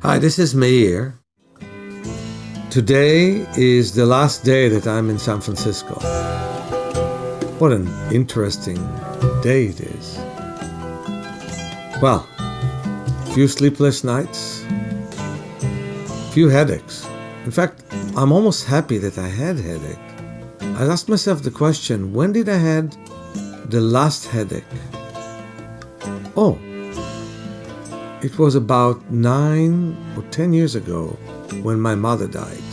Hi, this is Meir. Today is the last day that I'm in San Francisco. What an interesting day it is. Well, few sleepless nights, few headaches. In fact, I'm almost happy that I had headache. I asked myself the question, when did I had the last headache? Oh, it was about 9 or 10 years ago when my mother died.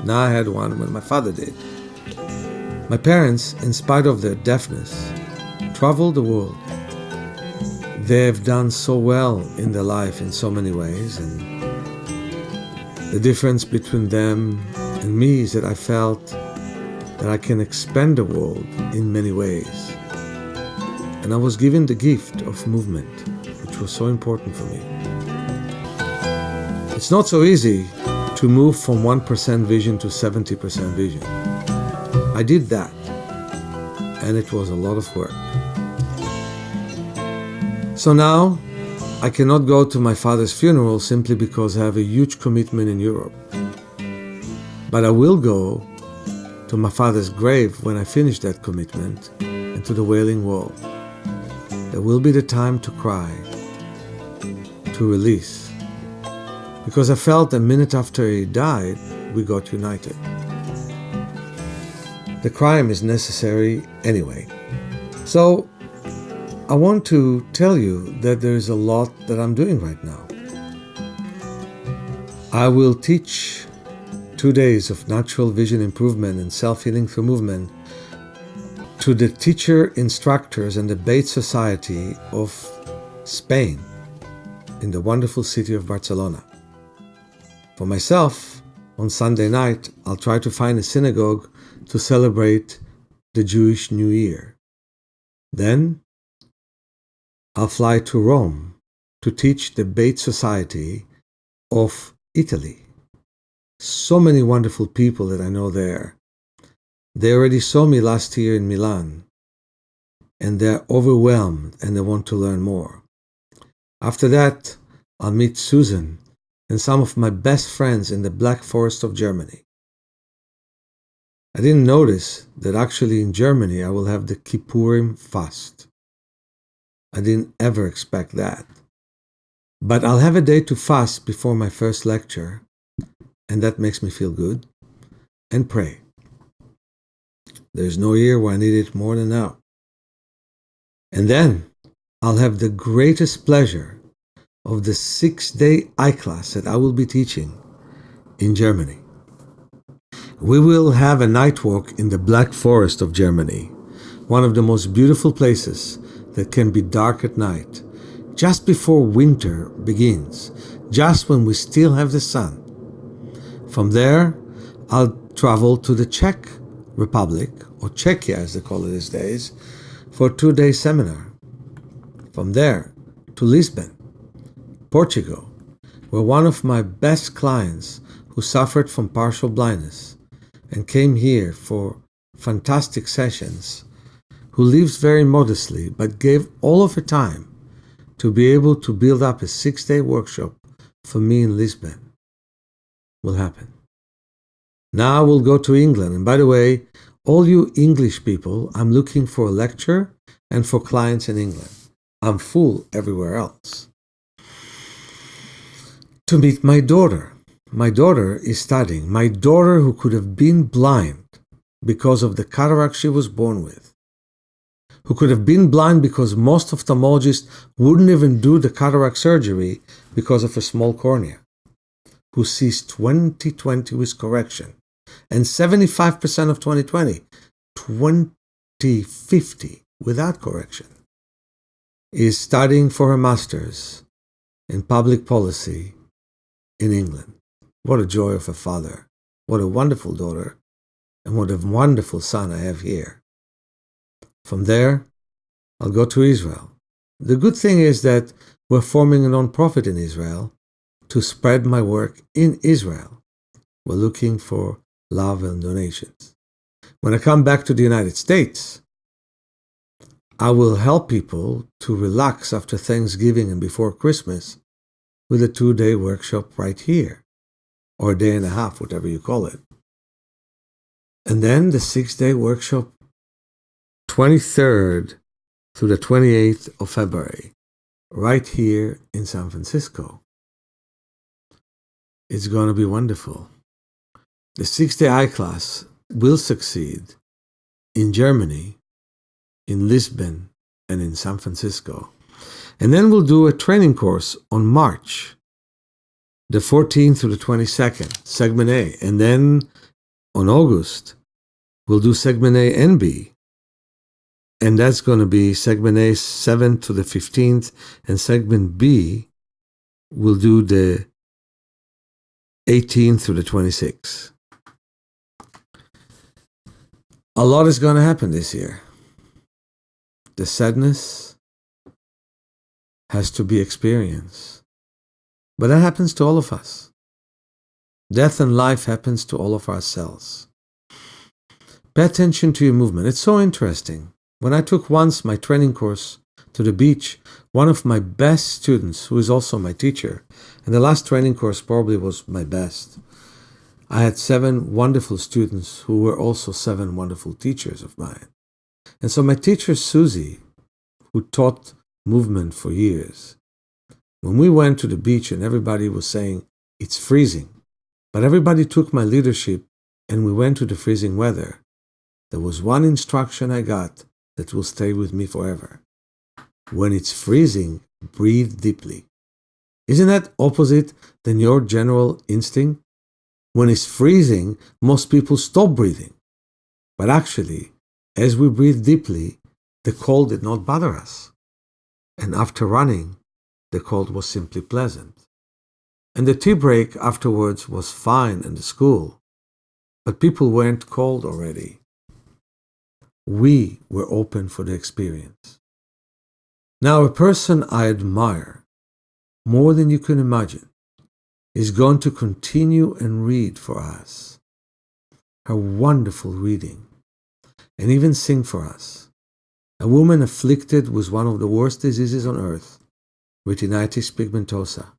Now I had one when my father did. My parents, in spite of their deafness, traveled the world. They have done so well in their life in so many ways, and the difference between them and me is that I felt that I can expand the world in many ways. And I was given the gift of movement, which was so important for me. It's not so easy to move from 1% vision to 70% vision. I did that, and it was a lot of work. So now, I cannot go to my father's funeral simply because I have a huge commitment in Europe. But I will go to my father's grave when I finish that commitment and to the Wailing Wall. There will be the time to cry, to release, because I felt a minute after he died, we got united. The crime is necessary anyway. So, I want to tell you that there is a lot that I'm doing right now. I will teach 2 days of natural vision improvement and self-healing through movement to the teacher instructors and the Bates Society of Spain in the wonderful city of Barcelona. For myself, on Sunday night, I'll try to find a synagogue to celebrate the Jewish New Year. Then, I'll fly to Rome to teach the Bates Society of Italy. So many wonderful people that I know there. They already saw me last year in Milan, and they're overwhelmed and they want to learn more. After that, I'll meet Susan and some of my best friends in the Black Forest of Germany. I didn't notice that actually in Germany I will have the Kippurim fast. I didn't ever expect that. But I'll have a day to fast before my first lecture, and that makes me feel good, and pray. There's no year where I need it more than now. And then I'll have the greatest pleasure of the 6-day I-class that I will be teaching in Germany. We will have a night walk in the Black Forest of Germany, one of the most beautiful places that can be dark at night, just before winter begins, just when we still have the sun. From there, I'll travel to the Czech Republic, or Czechia as they call it these days, for a 2-day seminar. From there, to Lisbon, Portugal, where one of my best clients who suffered from partial blindness and came here for fantastic sessions, who lives very modestly but gave all of her time to be able to build up a 6-day workshop for me in Lisbon, will happen. Now we'll go to England. And by the way, all you English people, I'm looking for a lecture and for clients in England. I'm full everywhere else. To meet my daughter. My daughter is studying. My daughter who could have been blind because of the cataract she was born with. Who could have been blind because most ophthalmologists wouldn't even do the cataract surgery because of a small cornea. Who sees 20/20 with correction. And 75% of 20/20, 20/50 without correction, is studying for her master's in public policy in England. What a joy of a father. What a wonderful daughter. And what a wonderful son I have here. From there, I'll go to Israel. The good thing is that we're forming a non-profit in Israel to spread my work in Israel. We're looking for love and donations. When I come back to the United States, I will help people to relax after Thanksgiving and before Christmas with a 2-day workshop right here, or a day and a half, whatever you call it. And then the 6-day workshop, 23rd through the 28th of February, right here in San Francisco. It's going to be wonderful. The 6-day I-class will succeed in Germany, in Lisbon, and in San Francisco. And then we'll do a training course on March, the 14th through the 22nd, segment A. And then on August, we'll do segment A and B. And that's going to be segment A 7th to the 15th, and segment B will do the 18th through the 26th. A lot is going to happen this year. The sadness has to be experienced. But that happens to all of us. Death and life happens to all of ourselves. Pay attention to your movement. It's so interesting. When I took once my training course to the beach, one of my best students, who is also my teacher, and the last training course probably was my best. I had 7 wonderful students who were also 7 wonderful teachers of mine. And so my teacher, Susie, who taught movement for years, when we went to the beach and everybody was saying, it's freezing, but everybody took my leadership and we went to the freezing weather, there was one instruction I got that will stay with me forever. When it's freezing, breathe deeply. Isn't that opposite than your general instinct? When it's freezing, most people stop breathing. But actually, as we breathe deeply, the cold did not bother us. And after running, the cold was simply pleasant. And the tea break afterwards was fine in the school, but people weren't cold already. We were open for the experience. Now, a person I admire more than you can imagine is going to continue and read for us her wonderful reading and even sing for us. A woman afflicted with one of the worst diseases on earth, retinitis pigmentosa,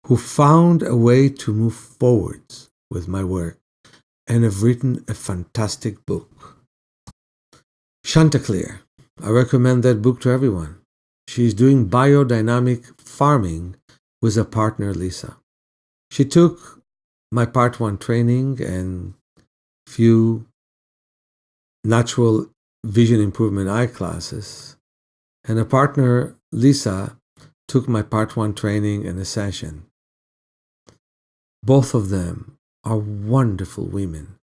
who found a way to move forwards with my work and have written a fantastic book. Chanticleer. I recommend that book to everyone. She's doing biodynamic farming with a partner, Lisa. She took my Part 1 training and few natural vision improvement eye classes, and a partner, Lisa, took my Part 1 training and a session. Both of them are wonderful women,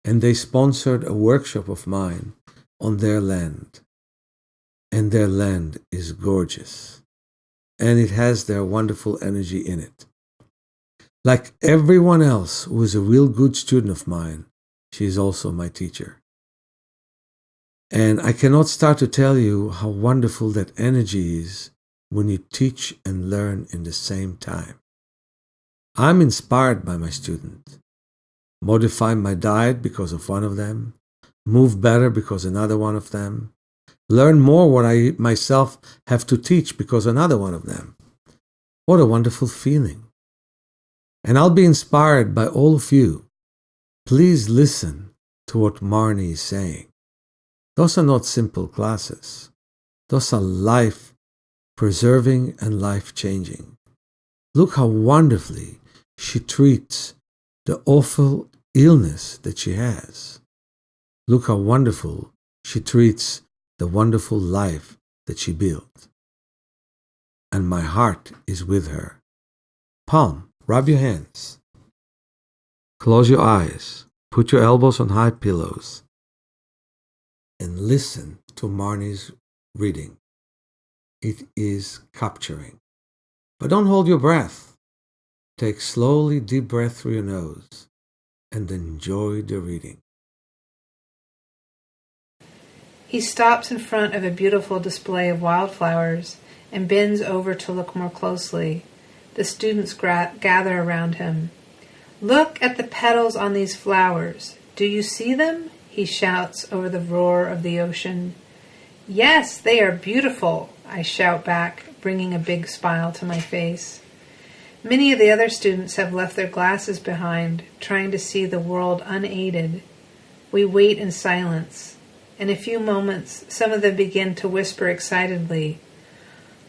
and they sponsored a workshop of mine on their land. And their land is gorgeous, and it has their wonderful energy in it. Like everyone else who is a real good student of mine, she is also my teacher. And I cannot start to tell you how wonderful that energy is when you teach and learn in the same time. I'm inspired by my students. Modify my diet because of one of them, move better because another one of them, learn more what I myself have to teach because another one of them. What a wonderful feeling. And I'll be inspired by all of you. Please listen to what Marney is saying. Those are not simple classes. Those are life-preserving and life-changing. Look how wonderfully she treats the awful illness that she has. Look how wonderful she treats the wonderful life that she built. And my heart is with her. Palm, rub your hands. Close your eyes. Put your elbows on high pillows. And listen to Marney's reading. It is capturing. But don't hold your breath. Take slowly deep breath through your nose and enjoy the reading. He stops in front of a beautiful display of wildflowers and bends over to look more closely. The students gather around him. "Look at the petals on these flowers. Do you see them?" he shouts over the roar of the ocean. "Yes, they are beautiful," I shout back, bringing a big smile to my face. Many of the other students have left their glasses behind, trying to see the world unaided. We wait in silence. In a few moments, some of them begin to whisper excitedly,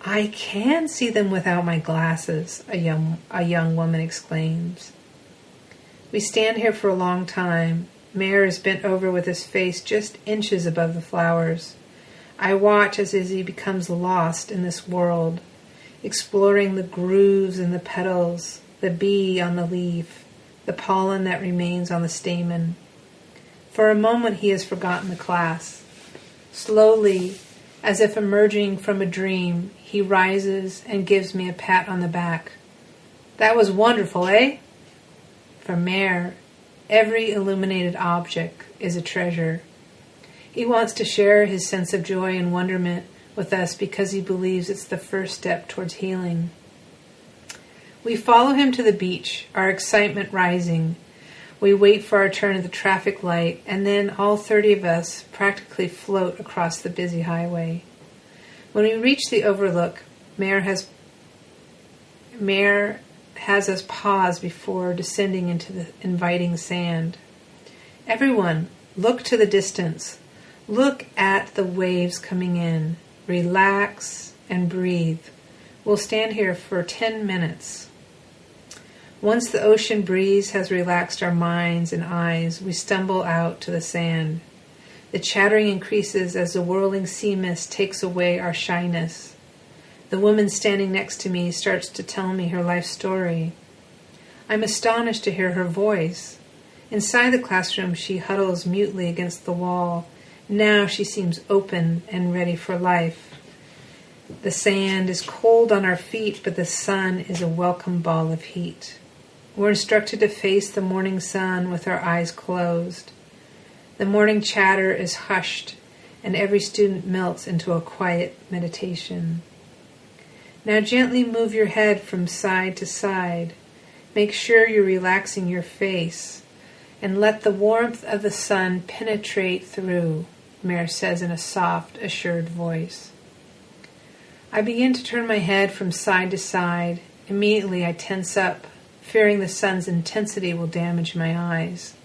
"I can see them without my glasses," a young woman exclaims. We stand here for a long time. Meir is bent over with his face just inches above the flowers. I watch as he becomes lost in this world, exploring the grooves in the petals, the bee on the leaf, the pollen that remains on the stamen. For a moment he has forgotten the class. Slowly, as if emerging from a dream, he rises and gives me a pat on the back. "That was wonderful, eh?" For Meir, every illuminated object is a treasure. He wants to share his sense of joy and wonderment with us because he believes it's the first step towards healing. We follow him to the beach, our excitement rising. We wait for our turn at the traffic light, and then all 30 of us practically float across the busy highway. When we reach the overlook, Meir has us pause before descending into the inviting sand. "Everyone, look to the distance. Look at the waves coming in. Relax and breathe. We'll stand here for 10 minutes. Once the ocean breeze has relaxed our minds and eyes, we stumble out to the sand. The chattering increases as the whirling sea mist takes away our shyness. The woman standing next to me starts to tell me her life story. I'm astonished to hear her voice. Inside the classroom, she huddles mutely against the wall. Now she seems open and ready for life. The sand is cold on our feet, but the sun is a welcome ball of heat. We're instructed to face the morning sun with our eyes closed. The morning chatter is hushed, and every student melts into a quiet meditation. Now gently move your head from side to side. Make sure you're relaxing your face, and let the warmth of the sun penetrate through, Meir says in a soft, assured voice. I begin to turn my head from side to side. Immediately I tense up, fearing the sun's intensity will damage my eyes.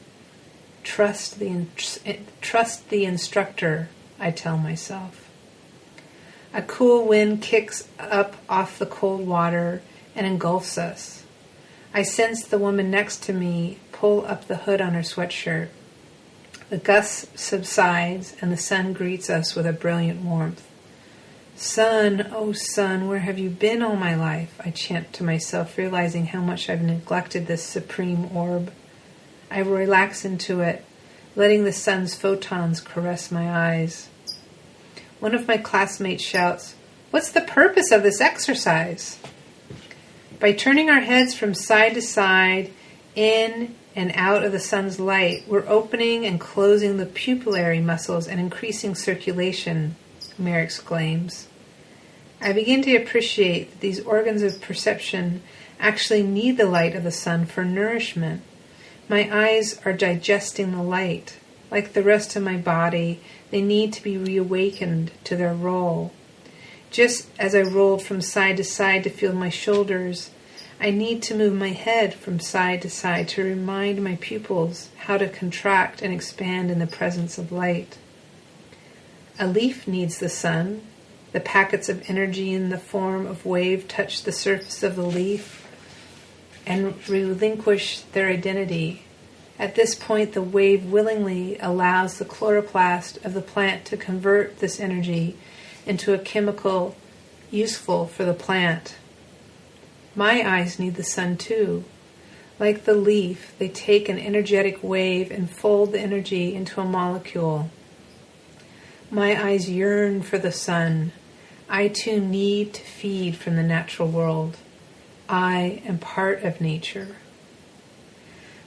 Trust the instructor, I tell myself. A cool wind kicks up off the cold water and engulfs us. I sense the woman next to me pull up the hood on her sweatshirt. The gust subsides and the sun greets us with a brilliant warmth. Sun, oh sun, where have you been all my life? I chant to myself, realizing how much I've neglected this supreme orb. I relax into it, letting the sun's photons caress my eyes. One of my classmates shouts, "What's the purpose of this exercise?" By turning our heads from side to side, in and out of the sun's light, we're opening and closing the pupillary muscles and increasing circulation, Meir exclaims. I begin to appreciate that these organs of perception actually need the light of the sun for nourishment. My eyes are digesting the light. Like the rest of my body, they need to be reawakened to their role. Just as I rolled from side to side to feel my shoulders, I need to move my head from side to side to remind my pupils how to contract and expand in the presence of light. A leaf needs the sun. The packets of energy in the form of wave touch the surface of the leaf and relinquish their identity. At this point, the wave willingly allows the chloroplast of the plant to convert this energy into a chemical useful for the plant. My eyes need the sun too. Like the leaf, they take an energetic wave and fold the energy into a molecule. My eyes yearn for the sun. I too need to feed from the natural world. I am part of nature.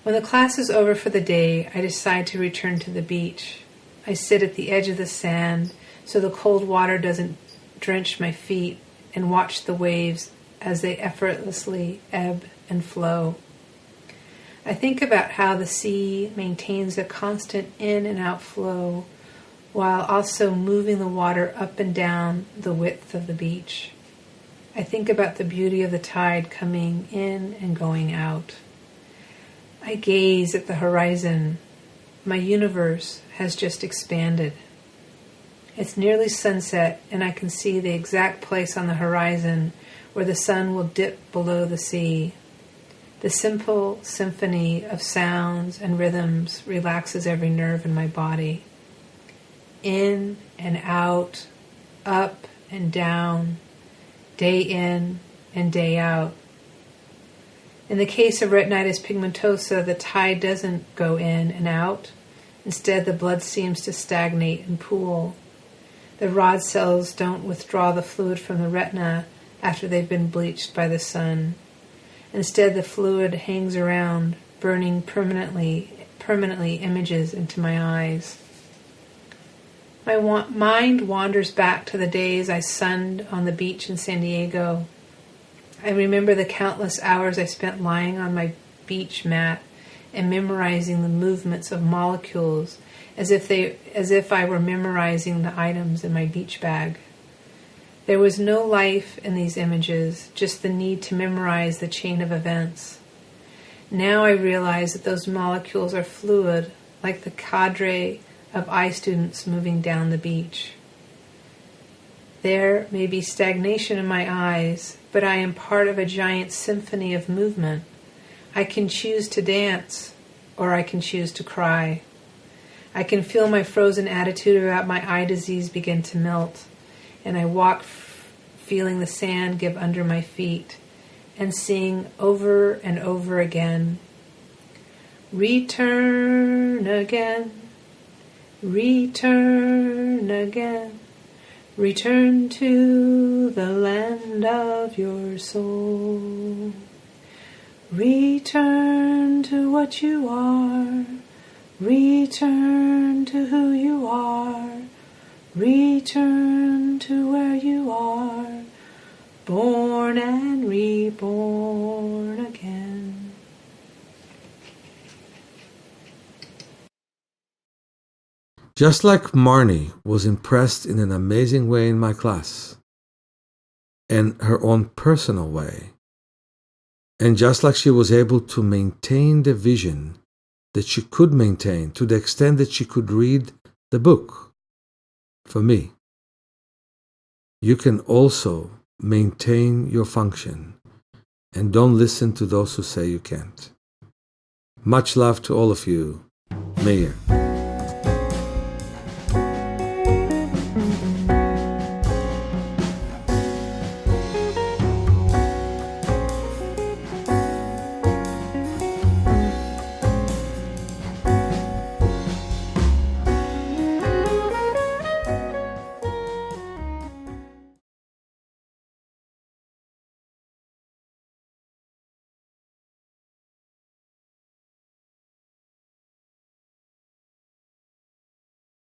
When the class is over for the day, I decide to return to the beach. I sit at the edge of the sand so the cold water doesn't drench my feet and watch the waves as they effortlessly ebb and flow. I think about how the sea maintains a constant in and out flow while also moving the water up and down the width of the beach. I think about the beauty of the tide coming in and going out. I gaze at the horizon. My universe has just expanded. It's nearly sunset, and I can see the exact place on the horizon where the sun will dip below the sea. The simple symphony of sounds and rhythms relaxes every nerve in my body. In and out, up and down, day in and day out. In the case of retinitis pigmentosa, the tide doesn't go in and out. Instead, the blood seems to stagnate and pool. The rod cells don't withdraw the fluid from the retina after they've been bleached by the sun. Instead, the fluid hangs around, burning permanently images into my eyes. My mind wanders back to the days I sunned on the beach in San Diego. I remember the countless hours I spent lying on my beach mat and memorizing the movements of molecules as if I were memorizing the items in my beach bag. There was no life in these images, just the need to memorize the chain of events. Now I realize that those molecules are fluid, like the cadre of eye students moving down the beach. There may be stagnation in my eyes, but I am part of a giant symphony of movement. I can choose to dance, or I can choose to cry. I can feel my frozen attitude about my eye disease begin to melt, and I walk feeling the sand give under my feet, and sing over and over again, return again, return again. Return to the land of your soul. Return to what you are. Return to who you are. Return to where you are. Born and reborn again. Just like Marney was impressed in an amazing way in my class, and her own personal way, and just like she was able to maintain the vision that she could maintain to the extent that she could read the book, for me, you can also maintain your function and don't listen to those who say you can't. Much love to all of you. Meir.